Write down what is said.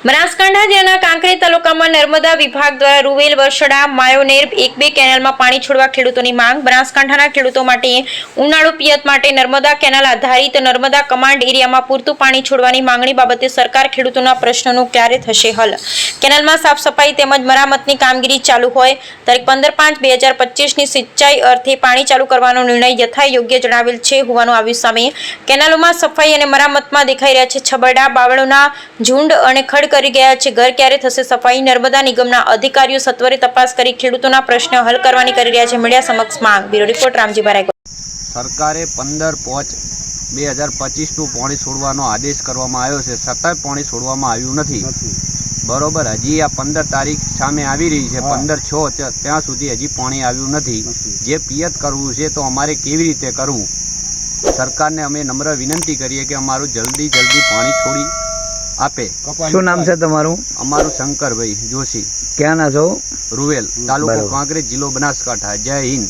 બનાસકાંઠા જિલ્લાના કાંકરેજ તાલુકામાં નર્મદા વિભાગ દ્વારા રૂવેલ, વરસડા, માયોનેર 1-2 કેનાલમાં પાણી છોડવા ખેડૂતોની માંગ। બનાસકાંઠાના ખેડૂતો માટે ઉનાળુ પિયત માટે નર્મદા કેનાલ આધારિત નર્મદા કમાન્ડ એરિયામાં પૂરતું પાણી છોડવાની માંગણી બાબતે સરકાર ખેડૂતોના પ્રશ્નોનું ક્યારે થશે હલ? કેનાલમાં સાફ સફાઈ તેમજ મરામતની કામગીરી ચાલુ હોય તારીખ 15/5/2025ની સિંચાઈ અર્થે પાણી ચાલુ કરવાનો નિર્ણય યથાયોગ્ય જણાવેલ છે હોવાનું આવ્યું સામે। કેનાલોમાં સફાઈ અને મરામતમાં દેખાઈ રહ્યા છે છબરડા, બાવળોના ઝુંડ અને ખડ કરી ગયા છે। ઘર ક્યારે થશે સફાઈ? નર્મદા નિગમના અધિકારીઓ સત્વરે તપાસ કરી ખેડૂતોના પ્રશ્ન હલ કરવાની કરી રહ્યા છે મીડિયા સમક્ષ માંગ। Bureau report Ramjibhai Raigor. સરકારે 15/5/2025નું પાણી છોડવાનો આદેશ કરવામાં આવ્યો છે, છતાંય પાણી છોડવામાં આવ્યું નથી। બરોબર, હજી આ 15 તારીખ સામે આવી રહી છે, 15/6 ત્યાં સુધી હજી પાણી આવ્યું નથી। જે પિયત કરવું છે તો અમારે કેવી રીતે કરવું? સરકારને અમે નમ્ર વિનંતી કરીએ કે અમારું જલ્દી પાણી છોડી આપે। શું નામ છે તમારું? અમારું શંકરભાઈ જોશી। ક્યાં ના છો? રૂવેલ, તાલુકો કાંકરેજ, જિલ્લો બનાસકાંઠા। જય હિન્દ।